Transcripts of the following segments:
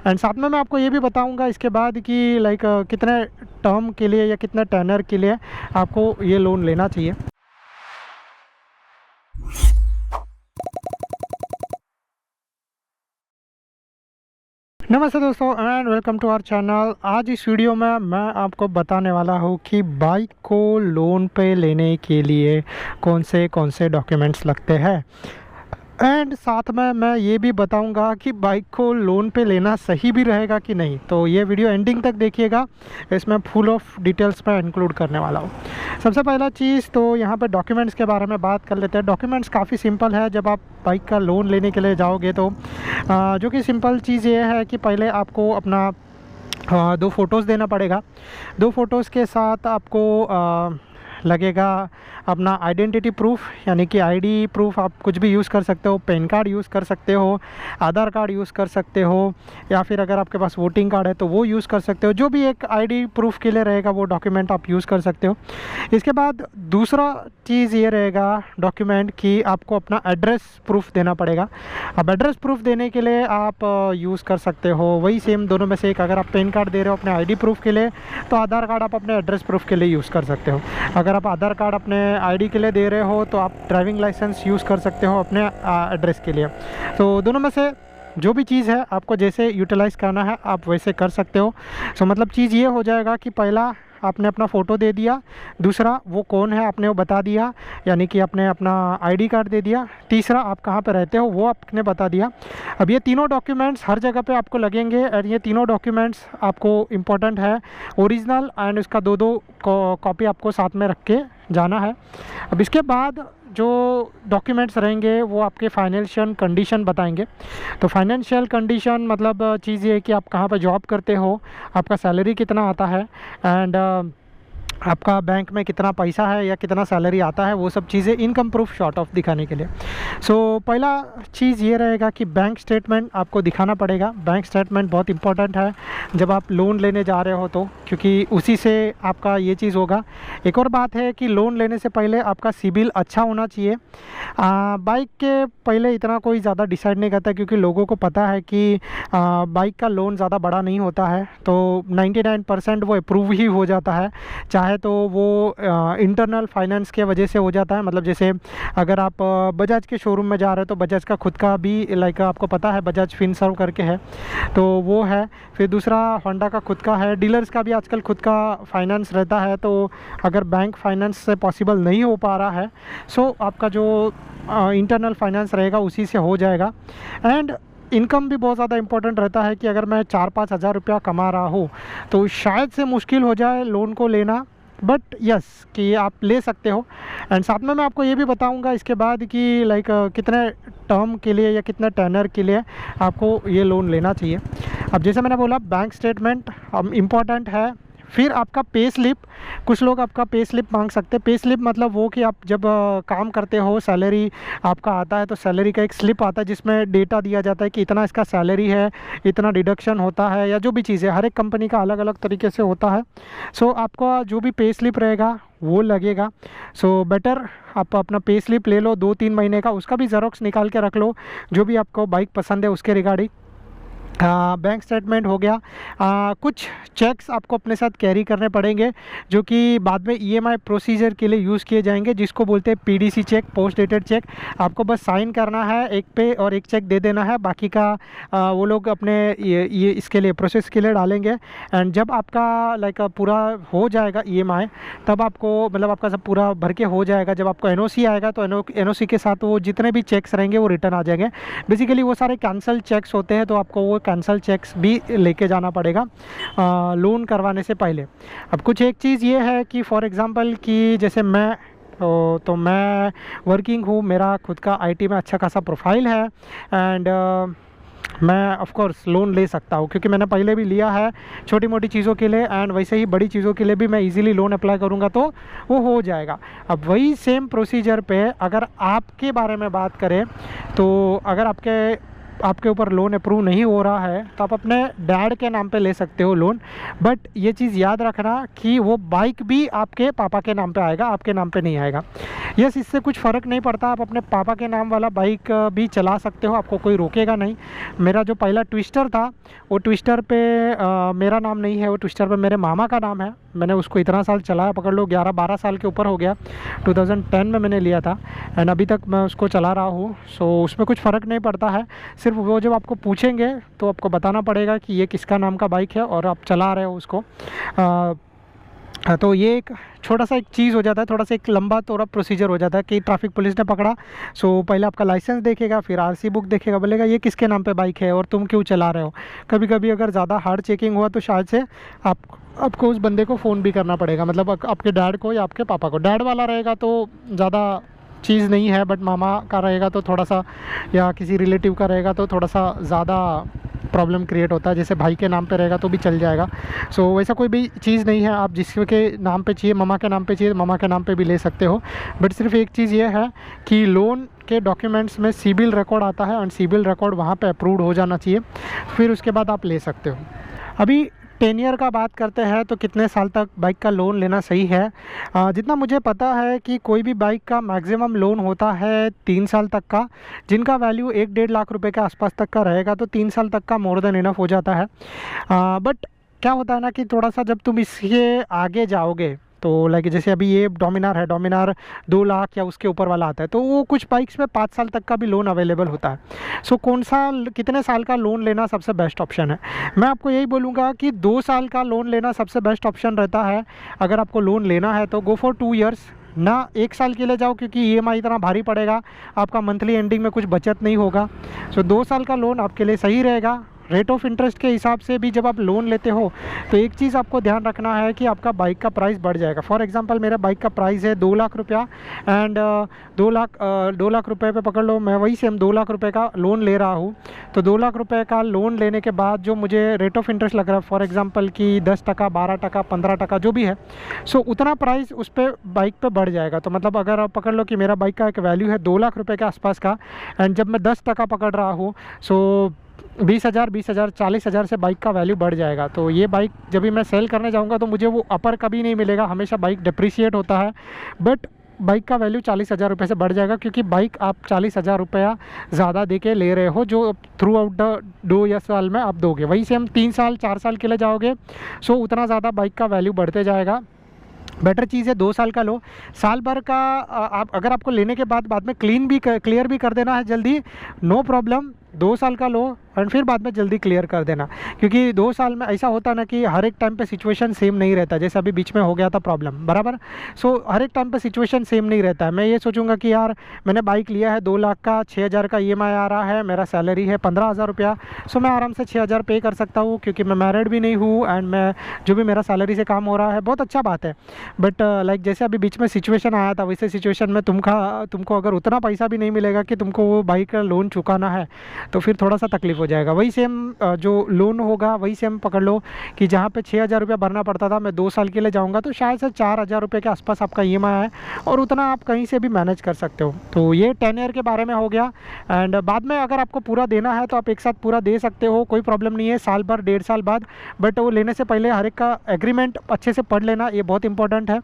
And साथ में मैं आपको ये भी बताऊंगा इसके बाद कि लाइक कितने टर्म के लिए या कितने टेनर के लिए आपको ये लोन लेना चाहिए। नमस्ते दोस्तों and welcome to our channel. आज इस वीडियो में मैं आपको बताने वाला हूँ कि बाइक को लोन पे लेने के लिए कौन से डॉक्यूमेंट्स लगते हैं एंड साथ में मैं ये भी बताऊंगा कि बाइक को लोन पे लेना सही भी रहेगा कि नहीं। तो ये वीडियो एंडिंग तक देखिएगा, इसमें फुल ऑफ डिटेल्स मैं इंक्लूड करने वाला हूँ। सबसे पहला चीज़ तो यहाँ पे डॉक्यूमेंट्स के बारे में बात कर लेते हैं। डॉक्यूमेंट्स काफ़ी सिंपल है। जब आप बाइक का लोन लेने के लिए जाओगे तो जो कि सिंपल चीज़ ये है कि पहले आपको अपना 2 फ़ोटोज़ देना पड़ेगा। 2 फ़ोटोज़ के साथ आपको लगेगा अपना आइडेंटिटी प्रूफ, यानी कि आईडी प्रूफ आप कुछ भी यूज़ कर सकते हो। पैन कार्ड यूज़ कर सकते हो, आधार कार्ड यूज़ कर सकते हो, या फिर अगर आपके पास वोटिंग कार्ड है तो वो यूज़ कर सकते हो। जो भी एक आईडी प्रूफ के लिए रहेगा वो डॉक्यूमेंट आप यूज़ कर सकते हो। इसके बाद दूसरा चीज़ ये रहेगा डॉक्यूमेंट कि आपको अपना एड्रेस प्रूफ देना पड़ेगा। अब एड्रेस प्रूफ देने के लिए आप यूज़ कर सकते हो वही सेम दोनों में से एक। अगर आप पैन कार्ड दे रहे हो अपने आईडी प्रूफ के लिए तो आधार कार्ड आप अपने एड्रेस प्रूफ के लिए यूज़ कर सकते हो। अगर आप आधार कार्ड अपने आईडी के लिए दे रहे हो तो आप ड्राइविंग लाइसेंस यूज़ कर सकते हो अपने एड्रेस के लिए। तो दोनों में से जो भी चीज़ है आपको जैसे यूटिलाइज़ करना है आप वैसे कर सकते हो। सो मतलब चीज़ ये हो जाएगा कि पहला आपने अपना फ़ोटो दे दिया, दूसरा वो कौन है आपने वो बता दिया, यानी कि आपने अपना आईडी कार्ड दे दिया, तीसरा आप कहाँ पे रहते हो वो आपने बता दिया। अब ये तीनों डॉक्यूमेंट्स हर जगह पे आपको लगेंगे और ये तीनों डॉक्यूमेंट्स आपको इम्पोर्टेंट है। ओरिजिनल एंड उसका 2-2 कॉपी आपको साथ में रख के जाना है। अब इसके बाद जो डॉक्यूमेंट्स रहेंगे वो आपके फाइनेंशियल कंडीशन बताएंगे। तो फाइनेंशियल कंडीशन मतलब चीज़ ये है कि आप कहाँ पर जॉब करते हो, आपका सैलरी कितना आता है एंड आपका बैंक में कितना पैसा है या कितना सैलरी आता है, वो सब चीज़ें इनकम प्रूफ शॉर्ट ऑफ दिखाने के लिए। सो पहला चीज़ ये रहेगा कि बैंक स्टेटमेंट आपको दिखाना पड़ेगा। बैंक स्टेटमेंट बहुत इंपॉर्टेंट है जब आप लोन लेने जा रहे हो तो, क्योंकि उसी से आपका ये चीज़ होगा। एक और बात है कि लोन लेने से पहले आपका सिबिल अच्छा होना चाहिए। बाइक के पहले इतना कोई ज़्यादा डिसाइड नहीं करता, क्योंकि लोगों को पता है कि बाइक का लोन ज़्यादा बड़ा नहीं होता है, तो 99% वो अप्रूव ही हो जाता है। चाहे तो वो इंटरनल फाइनेंस के वजह से हो जाता है। मतलब जैसे अगर आप बजाज के शोरूम में जा रहे हो तो बजाज का खुद का भी लाइक आपको पता है बजाज फिनसर्व करके है, तो वो है। फिर दूसरा होंडा का खुद का है। डीलर्स का भी आजकल खुद का फाइनेंस रहता है। तो अगर बैंक फाइनेंस से पॉसिबल नहीं हो पा रहा है सो आपका जो इंटरनल फाइनेंस रहेगा उसी से हो जाएगा। एंड इनकम भी बहुत ज़्यादा इंपॉर्टेंट रहता है कि अगर मैं 4-5 हज़ार रुपया कमा रहा हूँ तो शायद से मुश्किल हो जाए लोन को लेना, बट यस कि आप ले सकते हो। एंड साथ में मैं आपको ये भी बताऊंगा इसके बाद कि लाइक कितने टर्म के लिए या कितने टेनर के लिए आपको ये लोन लेना चाहिए। अब जैसे मैंने बोला बैंक स्टेटमेंट इम्पॉर्टेंट है। फिर आपका पे स्लिप, कुछ लोग आपका पे स्लिप मांग सकते हैं। पे स्लिप मतलब वो कि आप जब काम करते हो, सैलरी आपका आता है तो सैलरी का एक स्लिप आता है जिसमें डेटा दिया जाता है कि इतना इसका सैलरी है, इतना डिडक्शन होता है, या जो भी चीज़ है हर एक कंपनी का अलग अलग तरीके से होता है। सो आपका जो भी पे स्लिप रहेगा वो लगेगा। सो बेटर आप अपना पे स्लिप ले लो 2-3 महीने का, उसका भी ज़ेरॉक्स निकाल के रख लो जो भी आपको बाइक पसंद है उसके रिगार्डिंग। बैंक स्टेटमेंट हो गया। कुछ चेक्स आपको अपने साथ कैरी करने पड़ेंगे जो कि बाद में ईएमआई प्रोसीजर के लिए यूज़ किए जाएंगे, जिसको बोलते हैं PDC cheque, post dated cheque. आपको बस साइन करना है एक पे और एक चेक दे देना है, बाकी का वो लोग अपने ये इसके लिए प्रोसेस के लिए डालेंगे। एंड जब आपका लाइक पूरा हो जाएगा ईएमआई तब आपको मतलब आपका सब पूरा भर के हो जाएगा, जब आपको एनओसी आएगा तो एनओसी के साथ वो जितने भी चेक्स रहेंगे वो रिटर्न आ जाएंगे। बेसिकली वो सारे कैंसल चेक्स होते हैं, तो आपको वो कैंसल चेक्स भी लेके जाना पड़ेगा लोन करवाने से पहले। अब कुछ एक चीज़ ये है कि फॉर एग्ज़ाम्पल कि जैसे मैं तो मैं वर्किंग हूँ, मेरा खुद का आईटी में अच्छा खासा प्रोफाइल है एंड मैं ऑफ कोर्स लोन ले सकता हूँ, क्योंकि मैंने पहले भी लिया है छोटी मोटी चीज़ों के लिए एंड वैसे ही बड़ी चीज़ों के लिए भी मैं इजीली लोन अप्लाई करूँगा तो वो हो जाएगा। अब वही सेम प्रोसीजर पे अगर आपके बारे में बात करें तो अगर आपके आपके ऊपर लोन अप्रूव नहीं हो रहा है तो आप अपने डैड के नाम पे ले सकते हो लोन। बट ये चीज़ याद रखना कि वो बाइक भी आपके पापा के नाम पे आएगा, आपके नाम पे नहीं आएगा। यस, इससे कुछ फ़र्क नहीं पड़ता, आप अपने पापा के नाम वाला बाइक भी चला सकते हो, आपको कोई रोकेगा नहीं। मेरा जो पहला ट्विस्टर था वो ट्विस्टर पे मेरा नाम नहीं है, वो ट्विस्टर पे मेरे मामा का नाम है। मैंने उसको इतना साल चलाया, पकड़ लो 11-12 साल के ऊपर हो गया। 2010 में मैंने लिया था एंड अभी तक मैं उसको चला रहा हूँ। सो उसमें कुछ फ़र्क नहीं पड़ता है, सिर्फ वो जब आपको पूछेंगे तो आपको बताना पड़ेगा कि ये किसका नाम का बाइक है और आप चला रहे हो उसको। तो ये एक छोटा सा एक चीज़ हो जाता है, थोड़ा सा एक लंबा थोड़ा प्रोसीजर हो जाता है कि ट्रैफिक पुलिस ने पकड़ा। सो पहले आपका लाइसेंस देखेगा, फिर आरसी बुक देखेगा, बोलेगा ये किसके नाम पे बाइक है और तुम क्यों चला रहे हो। कभी कभी अगर ज़्यादा हार्ड चेकिंग हुआ तो शायद से आपको उस बंदे को फ़ोन भी करना पड़ेगा, मतलब आपके डैड को या आपके पापा को। डैड वाला रहेगा तो ज़्यादा चीज़ नहीं है, बट मामा का रहेगा तो थोड़ा सा, या किसी रिलेटिव का रहेगा तो थोड़ा सा ज़्यादा प्रॉब्लम क्रिएट होता है। जैसे भाई के नाम पे रहेगा तो भी चल जाएगा। सो वैसा कोई भी चीज़ नहीं है, आप जिसके नाम पे चाहिए, मामा के नाम पे चाहिए, मामा के नाम पे भी ले सकते हो। बट सिर्फ एक चीज़ ये है कि लोन के डॉक्यूमेंट्स में सिबिल रिकॉर्ड आता है एंड सिबिल रिकॉर्ड वहाँ पे अप्रूव्ड हो जाना चाहिए, फिर उसके बाद आप ले सकते हो। अभी 10 ईयर का बात करते हैं तो कितने साल तक बाइक का लोन लेना सही है। जितना मुझे पता है कि कोई भी बाइक का मैक्सिमम लोन होता है 3 साल तक का, जिनका वैल्यू 1-1.5 लाख रुपए के आसपास तक का रहेगा, तो 3 साल तक का मोर देन इनफ हो जाता है। बट क्या होता है ना कि थोड़ा सा जब तुम इसके आगे जाओगे तो लाइक जैसे अभी ये डोमिनार है, डोमिनार 2 लाख या उसके ऊपर वाला आता है, तो वो कुछ बाइक्स में 5 साल तक का भी लोन अवेलेबल होता है। सो कौन सा कितने साल का लोन लेना सबसे बेस्ट ऑप्शन है, मैं आपको यही बोलूँगा कि 2 साल का लोन लेना सबसे बेस्ट ऑप्शन रहता है। अगर आपको लोन लेना है तो गो फॉर 2 ईयर्स, ना 1 साल के लिए जाओ क्योंकि EMI इतना भारी पड़ेगा, आपका मंथली एंडिंग में कुछ बचत नहीं होगा। सो 2 साल का लोन आपके लिए सही रहेगा। रेट ऑफ इंटरेस्ट के हिसाब से भी जब आप लोन लेते हो तो एक चीज़ आपको ध्यान रखना है कि आपका बाइक का प्राइस बढ़ जाएगा। फॉर एग्जांपल मेरा बाइक का प्राइस है 2 लाख रुपया एंड 2 लाख रुपए पे पकड़ लो, मैं वही सेम 2 लाख रुपए का लोन ले रहा हूँ। तो 2 लाख रुपए का लोन लेने के बाद जो मुझे रेट ऑफ इंटरेस्ट लग रहा है, फॉर एग्जांपल कि 10%, 12%, 15% जो भी है, सो उतना प्राइस उस पर बाइक पे बढ़ जाएगा। तो मतलब अगर आप पकड़ लो कि मेरा बाइक का एक वैल्यू है 2 लाख रुपए के आसपास का एंड जब मैं 10% पकड़ रहा हूँ, सो 20,000, 40,000 से बाइक का वैल्यू बढ़ जाएगा। तो ये बाइक जब भी मैं सेल करने जाऊंगा तो मुझे वो अपर कभी नहीं मिलेगा, हमेशा बाइक डिप्रिशिएट होता है। बट बाइक का वैल्यू 40,000 रुपये से बढ़ जाएगा क्योंकि बाइक आप 40,000 रुपया ज़्यादा दे के ले रहे हो, जो थ्रू आउट द 2 या साल में आप दोगे। वही से हम 3 साल 4 साल के लिए जाओगे, सो उतना ज़्यादा बाइक का वैल्यू बढ़ते जाएगा। बेटर चीज़ है 2 साल का लो। साल भर का आप अगर आपको लेने के बाद में क्लियर भी कर देना है जल्दी, नो प्रॉब्लम। 2 साल का लो और फिर बाद में जल्दी क्लियर कर देना, क्योंकि 2 साल में ऐसा होता है ना कि हर एक टाइम पे सिचुएशन सेम नहीं रहता। जैसे अभी बीच में हो गया था प्रॉब्लम, बराबर। सो हर एक टाइम पे सिचुएशन सेम नहीं रहता है। मैं ये सोचूंगा कि यार मैंने बाइक लिया है 2 लाख का, 6,000 का EMI आ रहा है, मेरा सैलरी है 15,000 रुपया, सो मैं आराम से 6,000 पे कर सकता हूँ क्योंकि मैं मैरिड भी नहीं हूँ एंड मैं जो भी मेरा सैलरी से काम हो रहा है, बहुत अच्छा बात है। बट लाइक जैसे अभी बीच में सिचुएशन आया था, वैसे सिचुएशन में तुमको अगर उतना पैसा भी नहीं मिलेगा कि तुमको वो बाइक का लोन चुकाना है, तो फिर थोड़ा सा तकलीफ हो जाएगा। वही सेम जो लोन होगा वही सेम पकड़ लो कि जहाँ पे 6,000 रुपया भरना पड़ता था, मैं 2 साल के लिए जाऊँगा तो शायद से 4,000 रुपये के आसपास आपका EMI है और उतना आप कहीं से भी मैनेज कर सकते हो। तो ये 10 ईयर के बारे में हो गया। एंड बाद में अगर आपको पूरा देना है तो आप एक साथ पूरा दे सकते हो, कोई प्रॉब्लम नहीं है, साल भर 1.5 साल बाद। बट वो लेने से पहले हर एक का एग्रीमेंट अच्छे से पढ़ लेना, ये बहुत इंपॉर्टेंट है।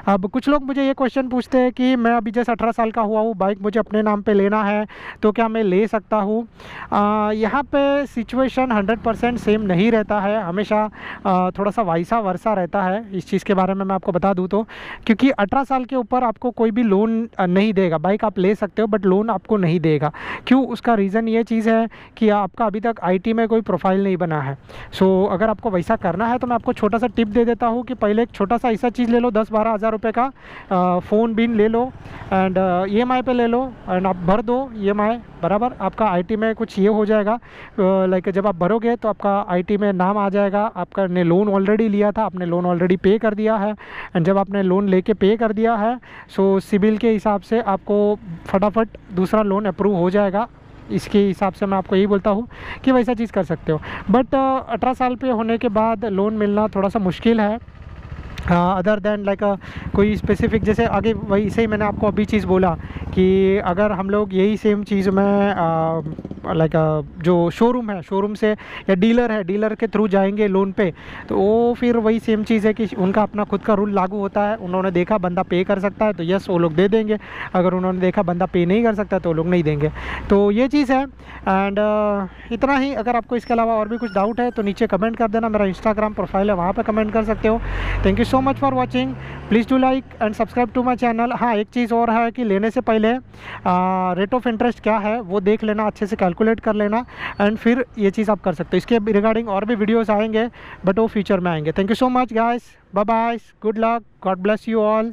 अब कुछ लोग मुझे ये क्वेश्चन पूछते हैं कि मैं अभी जैसे 18 साल का हुआ हूँ, बाइक मुझे अपने नाम पे लेना है तो क्या मैं ले सकता हूँ। यहाँ पे सिचुएशन 100% सेम नहीं रहता है, हमेशा थोड़ा सा वैसा वर्सा रहता है। इस चीज़ के बारे में मैं आपको बता दूँ तो, क्योंकि 18 साल के ऊपर आपको कोई भी लोन नहीं देगा। बाइक आप ले सकते हो बट लोन आपको नहीं देगा। क्यों? उसका रीज़न ये चीज़ है कि आपका अभी तक IT में कोई प्रोफाइल नहीं बना है। सो अगर आपको वैसा करना है तो मैं आपको छोटा सा टिप दे देता हूँ कि पहले एक छोटा सा ऐसा चीज़ ले लो, 10-12 हज़ार रुपये का फ़ोन बिन ले लो एंड EMI पे ले लो एंड आप भर दो EMI, बराबर। आपका IT में कुछ ये हो जाएगा, लाइक जब आप भरोगे तो आपका IT में नाम आ जाएगा, आपका ने लोन ऑलरेडी लिया था, आपने लोन ऑलरेडी पे कर दिया है एंड जब आपने लोन लेके पे कर दिया है, सो सिबिल के हिसाब से आपको फटाफट दूसरा लोन अप्रूव हो जाएगा। इसके हिसाब से मैं आपको यही बोलता हूँ कि वैसा चीज़ कर सकते हो। बट 18 साल पे होने के बाद लोन मिलना थोड़ा सा मुश्किल है। अदर देन लाइक कोई स्पेसिफिक, जैसे आगे वही से ही मैंने आपको अभी चीज़ बोला कि अगर हम लोग यही सेम चीज़ में लाइक जो शोरूम है, शोरूम से या डीलर है, डीलर के थ्रू जाएंगे लोन पे, तो वो फिर वही सेम चीज़ है कि उनका अपना खुद का रूल लागू होता है। उन्होंने देखा बंदा पे कर सकता है तो यस वो लोग दे देंगे, अगर उन्होंने देखा बंदा पे नहीं कर सकता तो वो लोग नहीं देंगे। तो ये चीज़ है। एंड इतना ही। अगर आपको इसके अलावा और भी कुछ डाउट है तो नीचे कमेंट कर देना, मेरा इंस्टाग्राम प्रोफाइल है, वहाँ पर कमेंट कर सकते हो। Thank you so much for watching. Please do like and subscribe to my channel. हाँ, एक चीज़ और है कि लेने से पहले रेट ऑफ इंटरेस्ट क्या है वो देख लेना, अच्छे से कैलकुलेट कर लेना, एंड फिर ये चीज़ आप कर सकते हो। इसके रिगार्डिंग और भी वीडियोस आएंगे, बट वो फ्यूचर में आएंगे। Thank you so much guys, bye bye, good luck, God bless you all.